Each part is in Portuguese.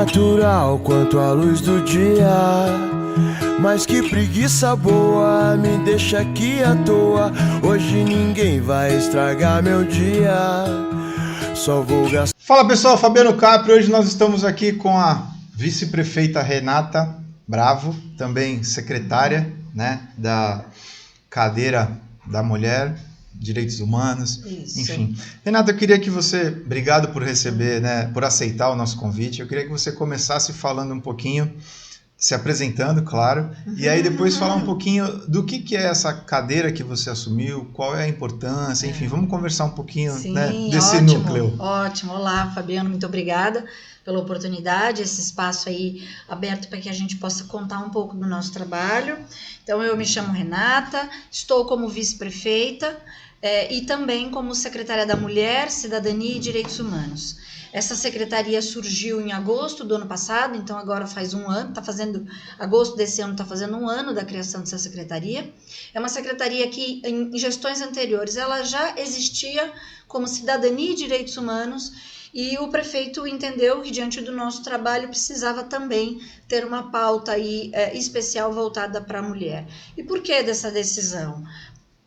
natural quanto a luz do dia. Mas que preguiça boa, me deixa aqui à toa. Hoje ninguém vai estragar meu dia. Só vou gastar. Fala pessoal, Fabiano Capri. Hoje nós estamos aqui com a vice-prefeita Renata Bravo, também secretária, né, da cadeira da mulher, direitos humanos. Isso. Enfim. Renata, eu queria que você, obrigado por receber, né, por aceitar o nosso convite. Eu queria que você começasse falando um pouquinho, se apresentando, claro, e aí depois falar um pouquinho do que é essa cadeira que você assumiu, qual é a importância, enfim, vamos conversar um pouquinho, sim, né, desse núcleo. Ótimo, olá Fabiano, muito obrigada pela oportunidade, esse espaço aí aberto para que a gente possa contar um pouco do nosso trabalho. Então eu me chamo Renata, estou como vice-prefeita e também como secretária da Mulher, Cidadania e Direitos Humanos. Essa secretaria surgiu em agosto do ano passado, então agora faz um ano, agosto desse ano está fazendo um ano da criação dessa secretaria. É uma secretaria que em gestões anteriores ela já existia como Cidadania e Direitos Humanos, e o prefeito entendeu que diante do nosso trabalho precisava também ter uma pauta aí, especial voltada para a mulher. E por que dessa decisão?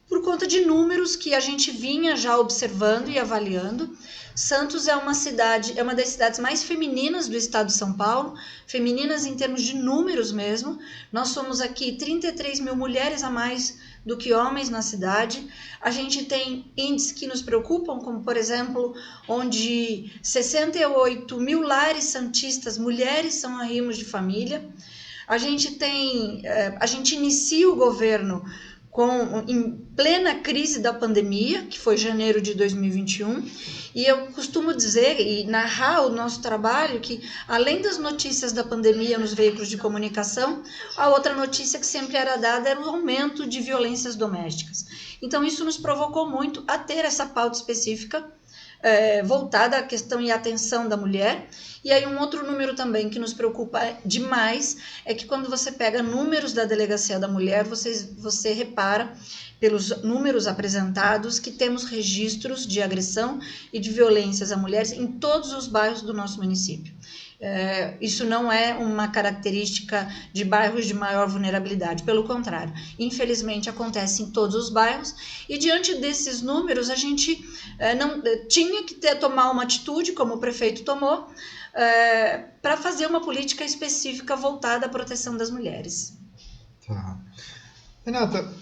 Por conta de números que a gente vinha já observando e avaliando. Santos é uma das cidades mais femininas do estado de São Paulo, femininas em termos de números mesmo. Nós somos aqui 33 mil mulheres a mais do que homens na cidade. A gente tem índices que nos preocupam, como por exemplo, onde 68 mil lares santistas, mulheres são arrimos de família. A gente inicia o governo em plena crise da pandemia, que foi janeiro de 2021, e eu costumo dizer e narrar o nosso trabalho que, além das notícias da pandemia nos veículos de comunicação, a outra notícia que sempre era dada era o aumento de violências domésticas. Então isso nos provocou muito a ter essa pauta específica voltada à questão e atenção da mulher. E aí um outro número também que nos preocupa demais é que quando você pega números da Delegacia da Mulher, você repara pelos números apresentados que temos registros de agressão e de violências a mulheres em todos os bairros do nosso município. Isso não é uma característica de bairros de maior vulnerabilidade, pelo contrário, infelizmente acontece em todos os bairros, e diante desses números a gente não tinha que tomar uma atitude, como o prefeito tomou, para fazer uma política específica voltada à proteção das mulheres. Tá. Renata,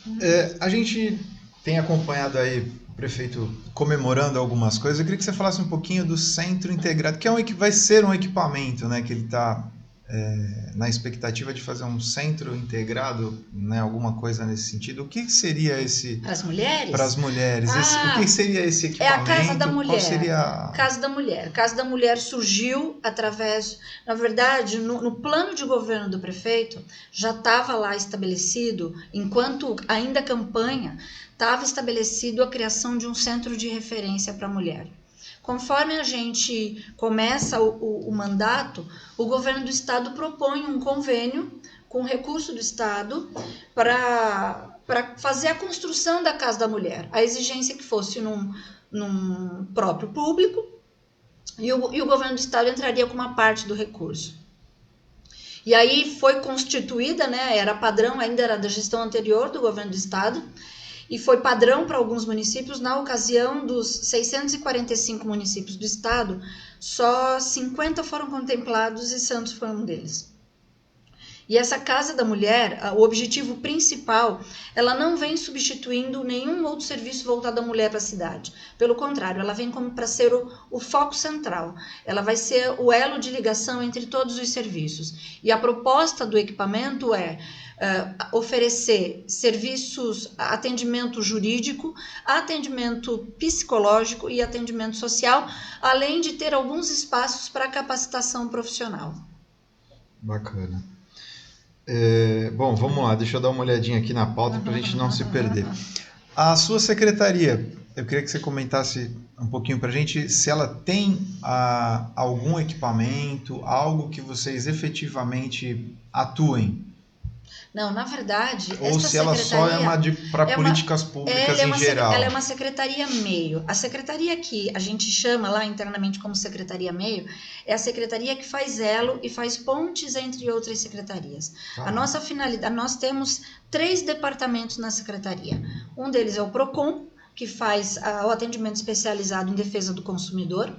a gente tem acompanhado aí o prefeito comemorando algumas coisas. Eu queria que você falasse um pouquinho do Centro Integrado, que vai ser um equipamento, né, que ele está na expectativa de fazer um centro integrado, né, alguma coisa nesse sentido. O que seria esse... Para as mulheres? Para as mulheres. O que seria esse equipamento? É a Casa da Mulher. Qual seria Casa da Mulher. Casa da Mulher surgiu através... Na verdade, no plano de governo do prefeito, já estava lá estabelecido, enquanto ainda campanha, estava estabelecido a criação de um centro de referência para a mulher. Conforme a gente começa o mandato, o governo do estado propõe um convênio com recurso do estado para fazer a construção da Casa da Mulher. A exigência que fosse num próprio público e o governo do estado entraria com uma parte do recurso. E aí foi constituída, né, era padrão, ainda era da gestão anterior do governo do estado, e foi padrão para alguns municípios. Na ocasião dos 645 municípios do estado, só 50 foram contemplados e Santos foi um deles. E essa Casa da Mulher, o objetivo principal, ela não vem substituindo nenhum outro serviço voltado à mulher para a cidade. Pelo contrário, ela vem como para ser o foco central. Ela vai ser o elo de ligação entre todos os serviços. E a proposta do equipamento é oferecer serviços, atendimento jurídico, atendimento psicológico e atendimento social, além de ter alguns espaços para capacitação profissional. Bacana. Bom, vamos lá, deixa eu dar uma olhadinha aqui na pauta para a gente não se perder. A sua secretaria, eu queria que você comentasse um pouquinho para a gente se ela tem algum equipamento, algo que vocês efetivamente atuem Não, na verdade, Ou esta se ela só é para é políticas públicas em geral? Ela é uma secretaria meio. A secretaria que a gente chama lá internamente como secretaria meio é a secretaria que faz elo e faz pontes entre outras secretarias. Tá. A nossa finalidade, nós temos 3 departamentos na secretaria. Um deles é o PROCON, que faz o atendimento especializado em defesa do consumidor.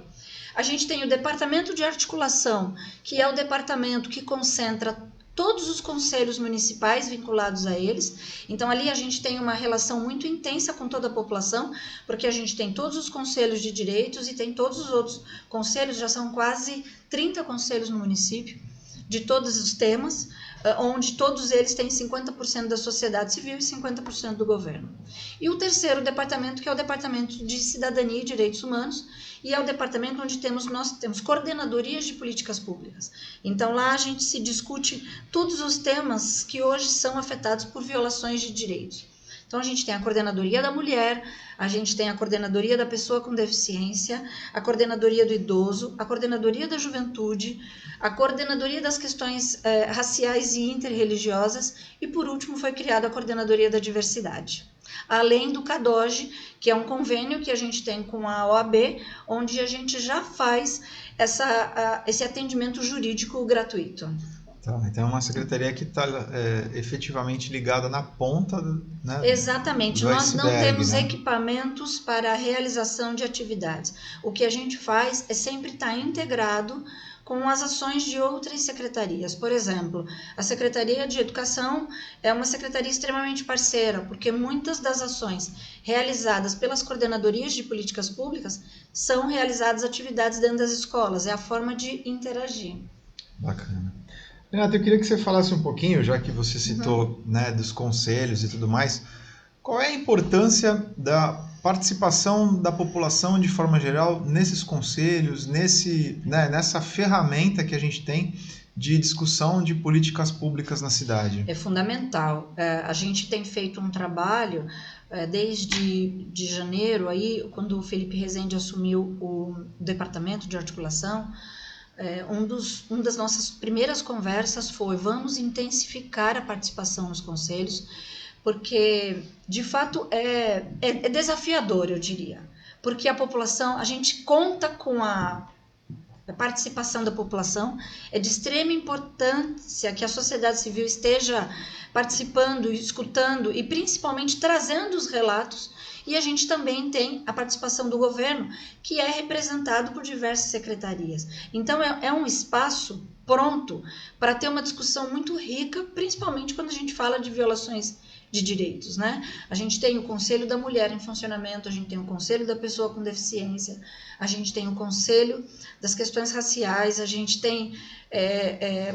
A gente tem o departamento de articulação, que é o departamento que concentra todos os conselhos municipais vinculados a eles. Então, ali a gente tem uma relação muito intensa com toda a população, porque a gente tem todos os conselhos de direitos e tem todos os outros conselhos, já são quase 30 conselhos no município, de todos os temas, onde todos eles têm 50% da sociedade civil e 50% do governo. E o terceiro departamento, que é o Departamento de Cidadania e Direitos Humanos, e é o departamento onde nós temos coordenadorias de políticas públicas. Então, lá a gente se discute todos os temas que hoje são afetados por violações de direitos. Então, a gente tem a coordenadoria da mulher, a gente tem a coordenadoria da pessoa com deficiência, a coordenadoria do idoso, a coordenadoria da juventude, a coordenadoria das questões raciais e interreligiosas e, por último, foi criada a coordenadoria da diversidade. Além do CADOG, que é um convênio que a gente tem com a OAB, onde a gente já faz esse atendimento jurídico gratuito. Tá, então é uma secretaria que está efetivamente ligada na ponta, né? Exatamente, do nós não iceberg, temos né? equipamentos para a realização de atividades. O que a gente faz é sempre estar integrado com as ações de outras secretarias. Por exemplo, a Secretaria de Educação é uma secretaria extremamente parceira, porque muitas das ações realizadas pelas coordenadorias de políticas públicas são realizadas atividades dentro das escolas, é a forma de interagir. Bacana. Renata, eu queria que você falasse um pouquinho, já que você citou, né, dos conselhos e tudo mais, qual é a importância da participação da população de forma geral nesses conselhos, nessa ferramenta que a gente tem de discussão de políticas públicas na cidade? É fundamental. A gente tem feito um trabalho desde janeiro, aí, quando o Felipe Rezende assumiu o departamento de articulação. Uma das nossas primeiras conversas foi: vamos intensificar a participação nos conselhos, porque de fato é desafiador, eu diria, porque a população, a gente conta com a participação da população, é de extrema importância que a sociedade civil esteja participando, escutando e principalmente trazendo os relatos. E a gente também tem a participação do governo, que é representado por diversas secretarias. Então, é um espaço pronto para ter uma discussão muito rica, principalmente quando a gente fala de violações de direitos, né? A gente tem o Conselho da Mulher em funcionamento, a gente tem o Conselho da Pessoa com Deficiência, a gente tem o Conselho das Questões Raciais, a gente tem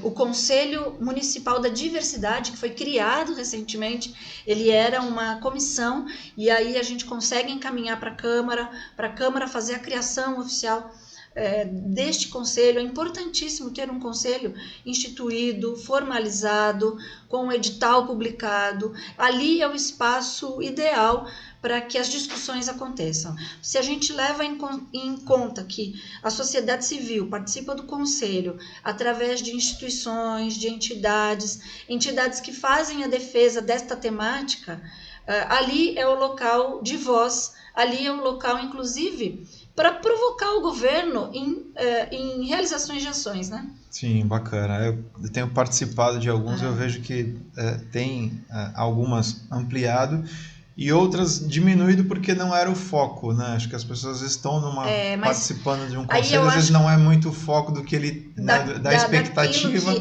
o Conselho Municipal da Diversidade, que foi criado recentemente. Ele era uma comissão e aí a gente consegue encaminhar para a Câmara fazer a criação oficial deste conselho. É importantíssimo ter um conselho instituído, formalizado, com um edital publicado. Ali é o espaço ideal para que as discussões aconteçam. Se a gente leva em conta que a sociedade civil participa do conselho através de instituições, de entidades que fazem a defesa desta temática, ali é o local de voz, ali é o local, inclusive, para provocar o governo em realizações de ações, né? Sim, bacana. Eu tenho participado de alguns, eu vejo que tem algumas ampliado e outras diminuído porque não era o foco, né? Acho que as pessoas estão participando de um conselho, às vezes não é muito o foco do que ele, da expectativa,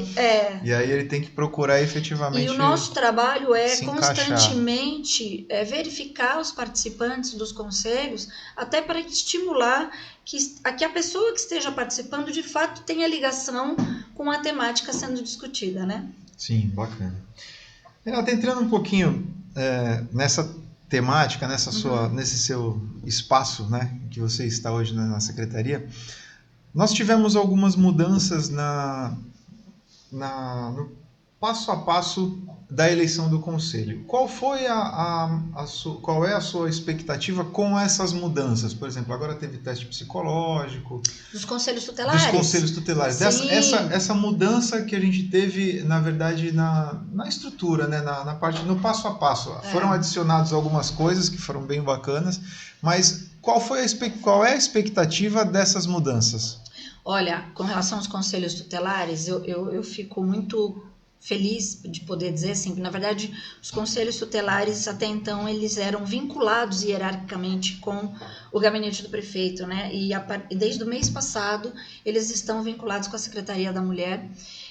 e aí ele tem que procurar efetivamente. E o nosso trabalho é constantemente verificar os participantes dos conselhos, até para estimular que a pessoa que esteja participando de fato tenha ligação com a temática sendo discutida, né? Sim, bacana. Renata, entrando um pouquinho nessa temática, nesse seu espaço, né, que você está hoje na secretaria, nós tivemos algumas mudanças no passo a passo da eleição do conselho. Qual foi qual é a sua expectativa com essas mudanças? Por exemplo, agora teve teste psicológico. Dos conselhos tutelares? Dos conselhos tutelares. Essa mudança que a gente teve, na verdade, na estrutura, né? na parte, no passo a passo. Foram adicionadas algumas coisas que foram bem bacanas, mas qual é a expectativa dessas mudanças? Olha, com relação aos conselhos tutelares, eu fico muito feliz de poder dizer assim, que na verdade os conselhos tutelares até então eles eram vinculados hierarquicamente com o gabinete do prefeito, né? E desde o mês passado eles estão vinculados com a Secretaria da Mulher,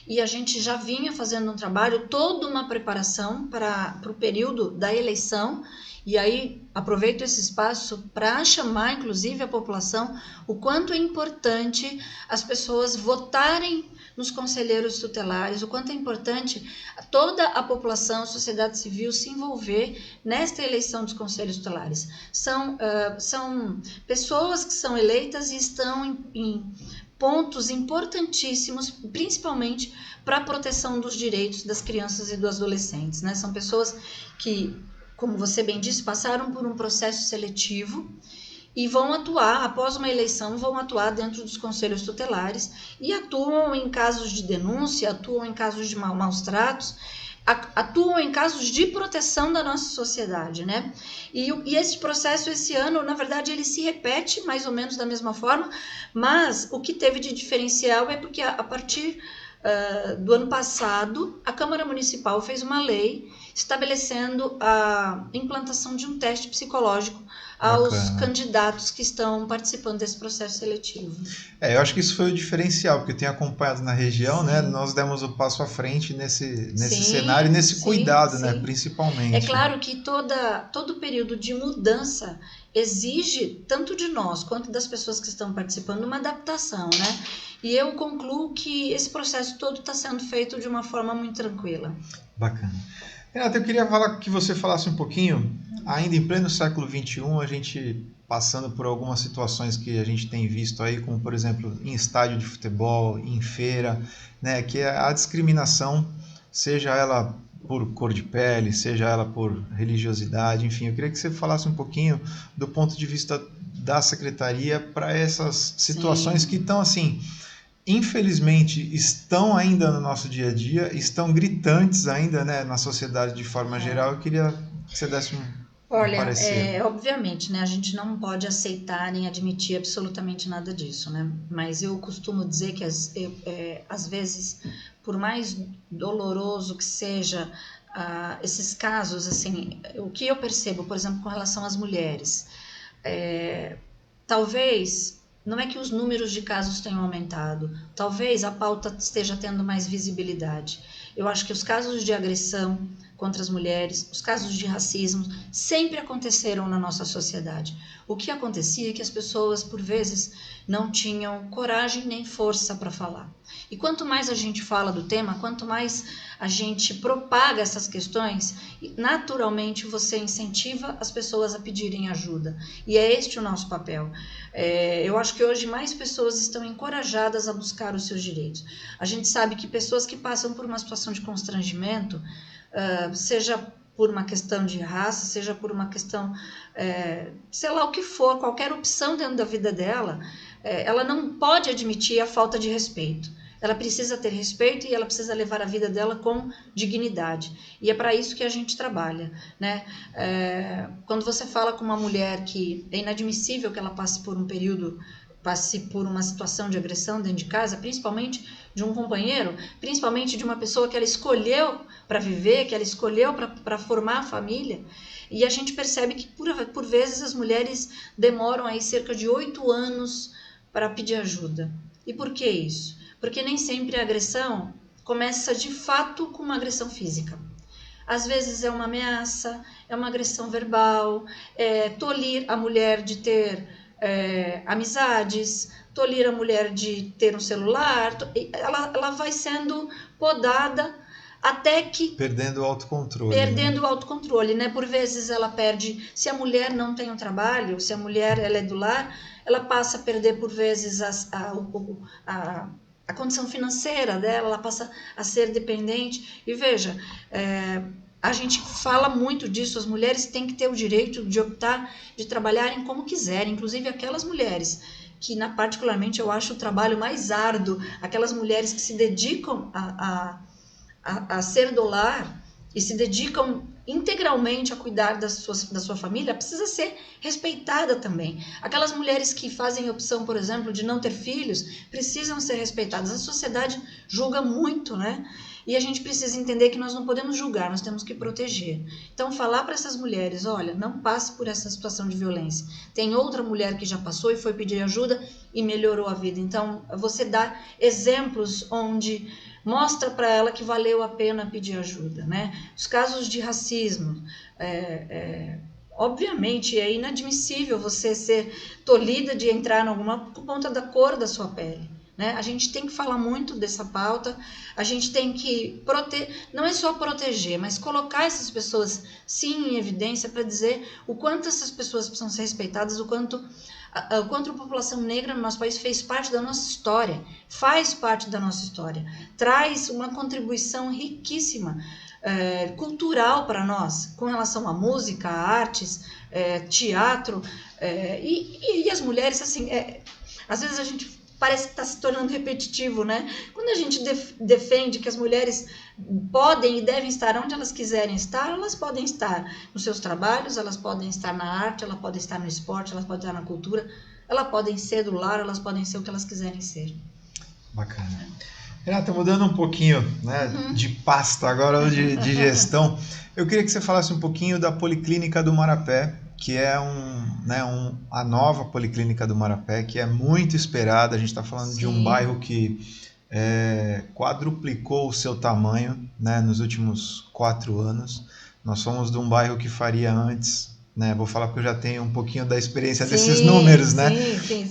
e a gente já vinha fazendo um trabalho, toda uma preparação para o período da eleição. E aí aproveito esse espaço para chamar, inclusive, a população o quanto é importante as pessoas votarem nos conselheiros tutelares, o quanto é importante toda a população, a sociedade civil se envolver nesta eleição dos conselhos tutelares. São pessoas que são eleitas e estão em pontos importantíssimos, principalmente para a proteção dos direitos das crianças e dos adolescentes, né? São pessoas que, como você bem disse, passaram por um processo seletivo e vão atuar, após uma eleição, vão atuar dentro dos conselhos tutelares e atuam em casos de denúncia, atuam em casos de maus tratos, atuam em casos de proteção da nossa sociedade, né? E esse processo, esse ano, na verdade, ele se repete mais ou menos da mesma forma, mas o que teve de diferencial é porque a partir do ano passado, a Câmara Municipal fez uma lei estabelecendo a implantação de um teste psicológico aos candidatos que estão participando desse processo seletivo. Eu acho que isso foi o diferencial, porque eu tenho acompanhado na região, né? Nós demos o passo à frente nesse cenário, nesse cuidado, né? Principalmente. É claro que todo período de mudança exige, tanto de nós quanto das pessoas que estão participando, uma adaptação, né? E eu concluo que esse processo todo está sendo feito de uma forma muito tranquila. Bacana. Renata, eu queria que você falasse um pouquinho, ainda em pleno século XXI, a gente passando por algumas situações que a gente tem visto aí, como por exemplo em estádio de futebol, em feira, né, que é a discriminação, seja ela por cor de pele, seja ela por religiosidade, enfim, eu queria que você falasse um pouquinho do ponto de vista da secretaria para essas situações que estão assim, infelizmente estão ainda no nosso dia a dia, estão gritantes ainda, né, na sociedade de forma geral. Eu queria que você desse um parecer. Obviamente, né, a gente não pode aceitar nem admitir absolutamente nada disso, né? Mas eu costumo dizer que às vezes, por mais doloroso que seja esses casos, assim, o que eu percebo, por exemplo, com relação às mulheres, talvez não é que os números de casos tenham aumentado, talvez a pauta esteja tendo mais visibilidade. Eu acho que os casos de agressão contra as mulheres, os casos de racismo, sempre aconteceram na nossa sociedade. O que acontecia é que as pessoas, por vezes, não tinham coragem nem força para falar. E quanto mais a gente fala do tema, quanto mais a gente propaga essas questões, naturalmente você incentiva as pessoas a pedirem ajuda. E é este o nosso papel. Eu acho que hoje mais pessoas estão encorajadas a buscar os seus direitos. A gente sabe que pessoas que passam por uma situação de constrangimento, seja por uma questão de raça, seja por uma questão, sei lá o que for, qualquer opção dentro da vida dela, ela não pode admitir a falta de respeito. Ela precisa ter respeito e ela precisa levar a vida dela com dignidade. E é para isso que a gente trabalha, né? Quando você fala com uma mulher que é inadmissível que ela passe por um período, passe por uma situação de agressão dentro de casa, principalmente de um companheiro, principalmente de uma pessoa que ela escolheu para viver, que ela escolheu para formar a família, e a gente percebe que por vezes as mulheres demoram aí cerca de 8 anos para pedir ajuda. E por que isso? Porque nem sempre a agressão começa de fato com uma agressão física. Às vezes é uma ameaça, é uma agressão verbal, tolir a mulher de ter amizades, tolir a mulher de ter um celular, ela vai sendo podada até que... Perdendo o autocontrole. Perdendo o autocontrole, né? Por vezes ela perde, se a mulher não tem um trabalho, se a mulher ela é do lar, ela passa a perder por vezes a a condição financeira dela, ela passa a ser dependente. E veja, a gente fala muito disso, as mulheres têm que ter o direito de optar, de trabalharem como quiserem, inclusive aquelas mulheres que, particularmente, eu acho o trabalho mais árduo, aquelas mulheres que se dedicam a ser do lar e se dedicam integralmente a cuidar da sua família, precisa ser respeitada também. Aquelas mulheres que fazem a opção, por exemplo, de não ter filhos, precisam ser respeitadas. A sociedade julga muito, né? E a gente precisa entender que nós não podemos julgar, nós temos que proteger. Então, falar para essas mulheres, olha, não passe por essa situação de violência. Tem outra mulher que já passou e foi pedir ajuda e melhorou a vida. Então, você dá exemplos onde mostra para ela que valeu a pena pedir ajuda, né? Os casos de racismo, obviamente é inadmissível você ser tolhida de entrar em alguma por conta da cor da sua pele, né? A gente tem que falar muito dessa pauta, a gente tem que não é só proteger, mas colocar essas pessoas sim em evidência para dizer o quanto essas pessoas precisam ser respeitadas, o quanto a população negra no nosso país fez parte da nossa história, faz parte da nossa história, traz uma contribuição riquíssima, cultural para nós, com relação à música, a artes, teatro, e as mulheres, assim, às vezes a gente parece que está se tornando repetitivo, né? Quando a gente defende que as mulheres podem e devem estar onde elas quiserem estar, elas podem estar nos seus trabalhos, elas podem estar na arte, elas podem estar no esporte, elas podem estar na cultura, elas podem ser do lar, elas podem ser o que elas quiserem ser. Bacana. Renata, mudando um pouquinho, né, de pasta agora, de gestão, eu queria que você falasse um pouquinho da Policlínica do Marapé, que é a nova Policlínica do Marapé, que é muito esperada. A gente está falando de um bairro que quadruplicou o seu tamanho, né, nos últimos 4 anos. Nós somos de um bairro que faria antes, né, vou falar porque eu já tenho um pouquinho da experiência desses números, né, sim.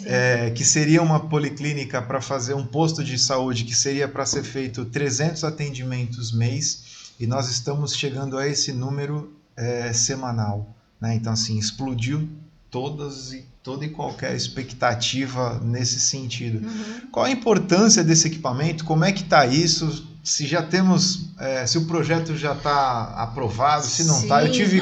Que seria uma policlínica para fazer um posto de saúde que seria para ser feito 300 atendimentos mês, e nós estamos chegando a esse número semanal. Né? Então, assim, explodiu toda e qualquer expectativa nesse sentido. Qual a importância desse equipamento? Como é que está isso? Se já temos, se o projeto já está aprovado, se não está. Eu tive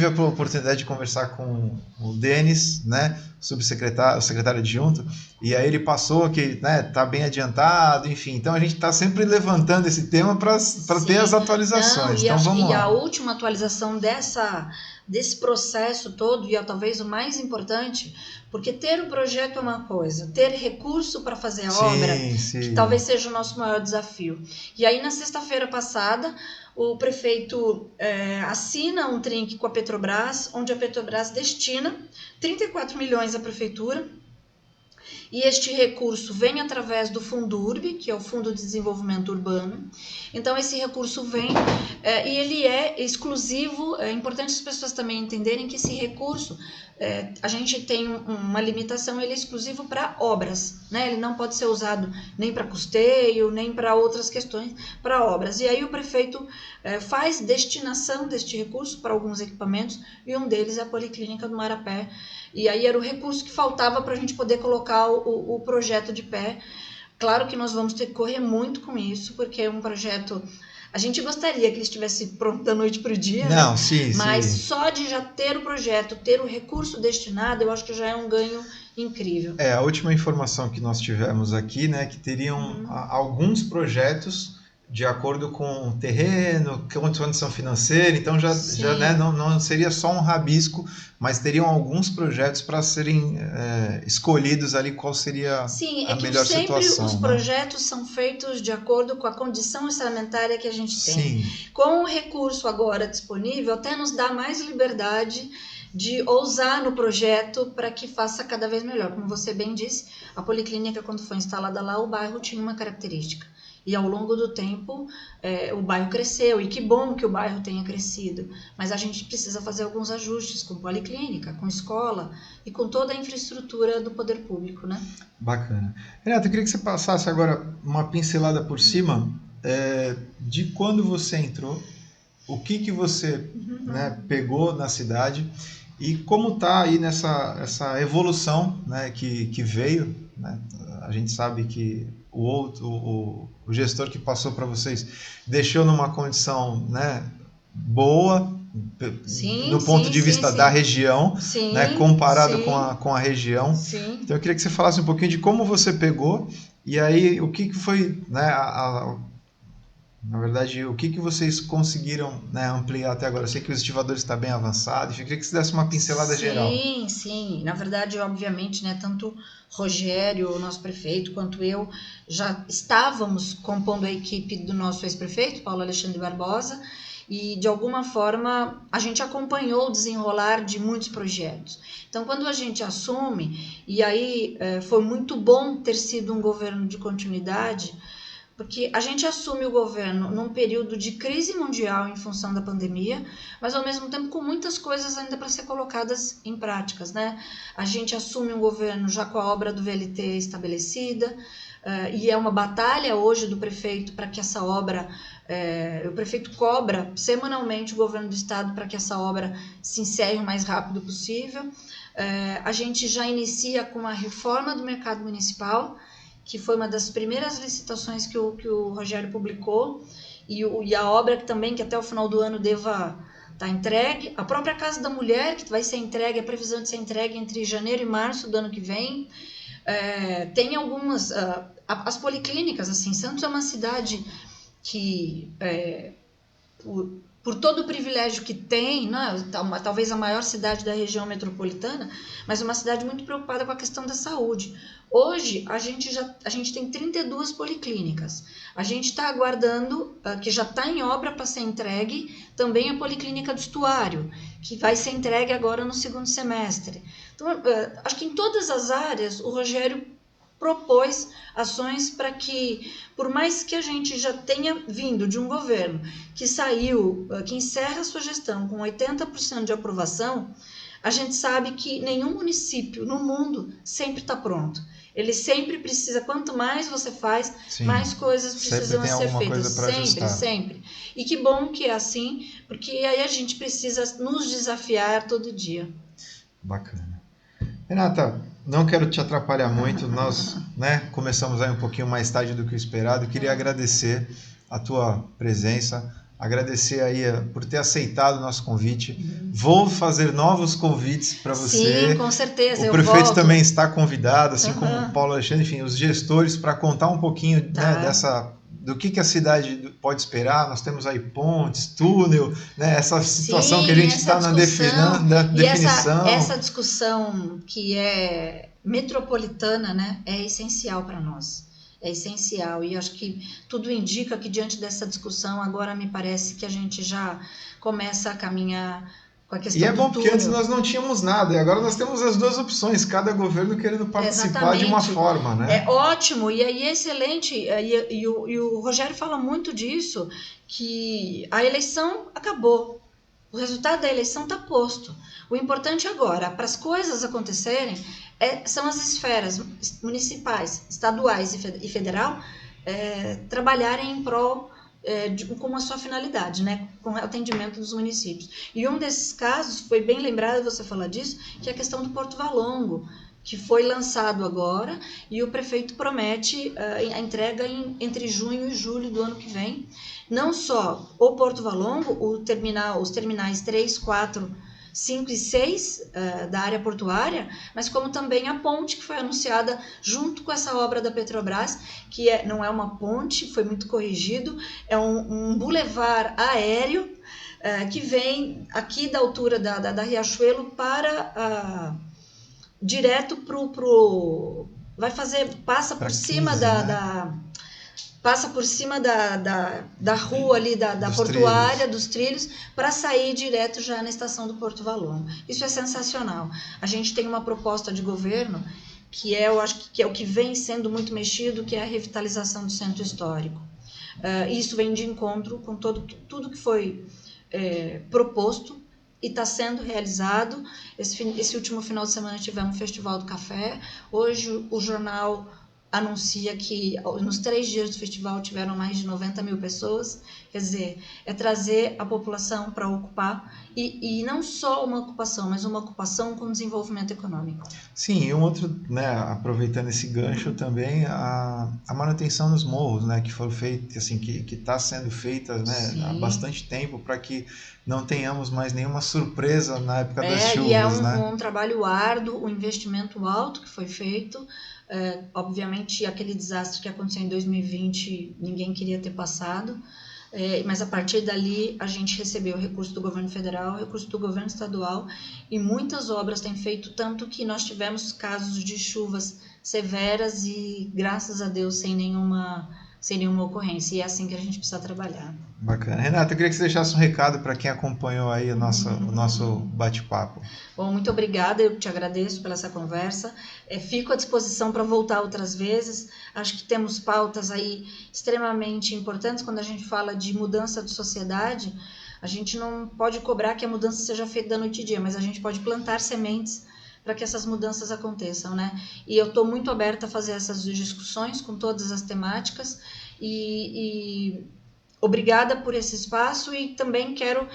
a oportunidade de conversar com o Denis, né, o secretário adjunto, e aí ele passou que está bem adiantado, enfim. Então a gente está sempre levantando esse tema para ter as atualizações. Então vamos lá. E a última atualização desse processo todo, e talvez o mais importante, porque ter o projeto é uma coisa, ter recurso para fazer a obra, que talvez seja o nosso maior desafio. E aí, na sexta-feira passada, o prefeito assina um trinque com a Petrobras, onde a Petrobras destina 34 milhões à prefeitura, e este recurso vem através do Fundurb, que é o Fundo de Desenvolvimento Urbano. Então, esse recurso vem e ele é exclusivo. É importante as pessoas também entenderem que esse recurso, a gente tem uma limitação, ele é exclusivo para obras, né? Ele não pode ser usado nem para custeio, nem para outras questões, para obras. E aí o prefeito faz destinação deste recurso para alguns equipamentos, e um deles é a Policlínica do Marapé. E aí era o recurso que faltava para a gente poder colocar o projeto de pé. Claro que nós vamos ter que correr muito com isso, porque é um projeto... A gente gostaria que ele estivesse pronto da noite para o dia, não, né? Sim. Mas só de já ter o projeto, ter o recurso destinado, eu acho que já é um ganho incrível. A última informação que nós tivemos aqui, né, que teriam alguns projetos de acordo com o terreno, condição financeira, então já né, não seria só um rabisco, mas teriam alguns projetos para serem escolhidos ali qual seria a melhor situação. Sempre os projetos são feitos de acordo com a condição orçamentária que a gente tem. Sim. Com o recurso agora disponível, até nos dá mais liberdade de ousar no projeto para que faça cada vez melhor. Como você bem disse, a Policlínica, quando foi instalada lá, o bairro tinha uma característica. E ao longo do tempo, o bairro cresceu, e que bom que o bairro tenha crescido. Mas a gente precisa fazer alguns ajustes com policlínica, com escola e com toda a infraestrutura do poder público, né? Bacana. Renata, eu queria que você passasse agora uma pincelada por cima de quando você entrou, o que você né, pegou na cidade e como está aí essa evolução, né, que veio. Né? A gente sabe que o gestor que passou para vocês deixou numa condição, né, boa, no ponto de vista da região, né, comparado com a região. Sim. Então eu queria que você falasse um pouquinho de como você pegou e aí o que foi, né, na verdade, o que vocês conseguiram, né, ampliar até agora? Eu sei que o estivador está bem avançado, eu queria que você desse uma pincelada geral. Sim. Na verdade, obviamente, né, tanto Rogério, o nosso prefeito, quanto eu, já estávamos compondo a equipe do nosso ex-prefeito, Paulo Alexandre Barbosa, e de alguma forma a gente acompanhou o desenrolar de muitos projetos. Então, quando a gente assume, e aí foi muito bom ter sido um governo de continuidade, porque a gente assume o governo num período de crise mundial em função da pandemia, mas ao mesmo tempo com muitas coisas ainda para ser colocadas em práticas, né? A gente assume um governo já com a obra do VLT estabelecida, e é uma batalha hoje do prefeito para que essa obra, o prefeito cobra semanalmente o governo do estado para que essa obra se encerre o mais rápido possível. A gente já inicia com a reforma do mercado municipal, que foi uma das primeiras licitações que o Rogério publicou, e a obra que até o final do ano deva estar entregue. A própria Casa da Mulher, que vai ser entregue, a previsão de ser entregue entre janeiro e março do ano que vem. Tem algumas... as policlínicas, assim, Santos é uma cidade que... por todo o privilégio que tem, né, talvez a maior cidade da região metropolitana, mas uma cidade muito preocupada com a questão da saúde. Hoje, a gente tem 32 policlínicas. A gente está aguardando, que já está em obra para ser entregue, também a Policlínica do Estuário, que vai ser entregue agora no segundo semestre. Então, acho que em todas as áreas, o Rogério propôs ações para que, por mais que a gente já tenha vindo de um governo que encerra a sua gestão com 80% de aprovação, a gente sabe que nenhum município no mundo sempre está pronto. Ele sempre precisa, quanto mais você faz, Sim, mais coisas precisam ser feitas. Sempre. E que bom que é assim, porque aí a gente precisa nos desafiar todo dia. Bacana. Renata, não quero te atrapalhar muito, nós, né, começamos aí um pouquinho mais tarde do que o esperado. Queria agradecer a tua presença, agradecer aí por ter aceitado o nosso convite. Vou fazer novos convites para você. Sim, com certeza. O prefeito também está convidado, assim como o Paulo Alexandre, enfim, os gestores, para contar um pouquinho, né, do que a cidade pode esperar. Nós temos aí pontes, túnel, né, essa situação que a gente está na definição. E essa discussão que é metropolitana, né, é essencial para nós. É essencial, e acho que tudo indica que diante dessa discussão agora me parece que a gente já começa a caminhar com a questão do túnel. E é bom porque antes nós não tínhamos nada, e agora nós temos as duas opções, cada governo querendo participar de uma forma, né? É ótimo, e aí é excelente, e o Rogério fala muito disso, que a eleição acabou, o resultado da eleição está posto. O importante agora, para as coisas acontecerem, são as esferas municipais, estaduais e federal trabalharem em prol com a sua finalidade, né, com o atendimento dos municípios. E um desses casos, foi bem lembrado você falar disso, que é a questão do Porto Valongo, que foi lançado agora, e o prefeito promete a entrega entre junho e julho do ano que vem. Não só o Porto Valongo, os terminais 3, 4, 5 e 6 da área portuária, mas como também a ponte que foi anunciada junto com essa obra da Petrobras, que não é uma ponte, foi muito corrigido, é um bulevar aéreo que vem aqui da altura da Riachuelo para direto passa por cima passa por cima da rua ali, da portuária, dos trilhos, para sair direto já na estação do Porto Valongo. Isso é sensacional. A gente tem uma proposta de governo que eu acho que é o que vem sendo muito mexido, que é a revitalização do centro histórico. Isso vem de encontro com tudo que foi proposto e está sendo realizado. Esse último final de semana tivemos um Festival do Café. Hoje o jornal anuncia que nos 3 dias do festival tiveram mais de 90 mil pessoas. Quer dizer, é trazer a população para ocupar, e não só uma ocupação, mas uma ocupação com desenvolvimento econômico. Sim, e um outro, né, aproveitando esse gancho também, a manutenção dos morros, né, que foram feitas, assim, que está sendo feita, né, há bastante tempo, para que não tenhamos mais nenhuma surpresa na época das chuvas, e é né? um trabalho árduo, um investimento alto que foi feito. Obviamente, aquele desastre que aconteceu em 2020, ninguém queria ter passado. Mas a partir dali a gente recebeu recurso do governo federal, recurso do governo estadual, e muitas obras têm feito, tanto que nós tivemos casos de chuvas severas e, graças a Deus, sem nenhuma ocorrência. E é assim que a gente precisa trabalhar. Bacana. Renata, eu queria que você deixasse um recado para quem acompanhou aí o nosso bate-papo. Bom, muito obrigada, eu te agradeço pela essa conversa. Fico à disposição para voltar outras vezes. Acho que temos pautas aí extremamente importantes. Quando a gente fala de mudança de sociedade, a gente não pode cobrar que a mudança seja feita da noite e dia, mas a gente pode plantar sementes para que essas mudanças aconteçam, né? E eu estou muito aberta a fazer essas discussões com todas as temáticas, e obrigada por esse espaço, e também quero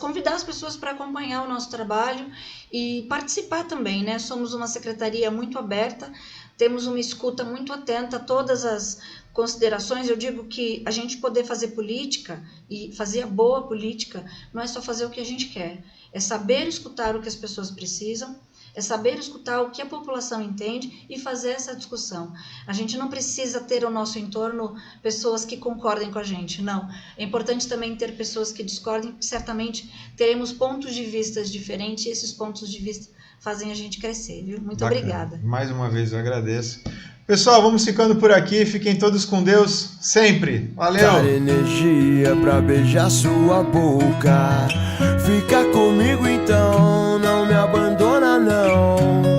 convidar as pessoas para acompanhar o nosso trabalho e participar também, né? Somos uma secretaria muito aberta, temos uma escuta muito atenta a todas as considerações. Eu digo que a gente poder fazer política e fazer a boa política não é só fazer o que a gente quer, é saber escutar o que as pessoas precisam, é saber escutar o que a população entende e fazer essa discussão. A gente não precisa ter ao nosso entorno pessoas que concordem com a gente, não. É importante também ter pessoas que discordem, porque certamente teremos pontos de vista diferentes, e esses pontos de vista fazem a gente crescer, viu? Muito obrigada. Mais uma vez eu agradeço. Pessoal, vamos ficando por aqui. Fiquem todos com Deus sempre. Valeu! Dar energia pra beijar sua boca. Fica comigo então, não me abandona não.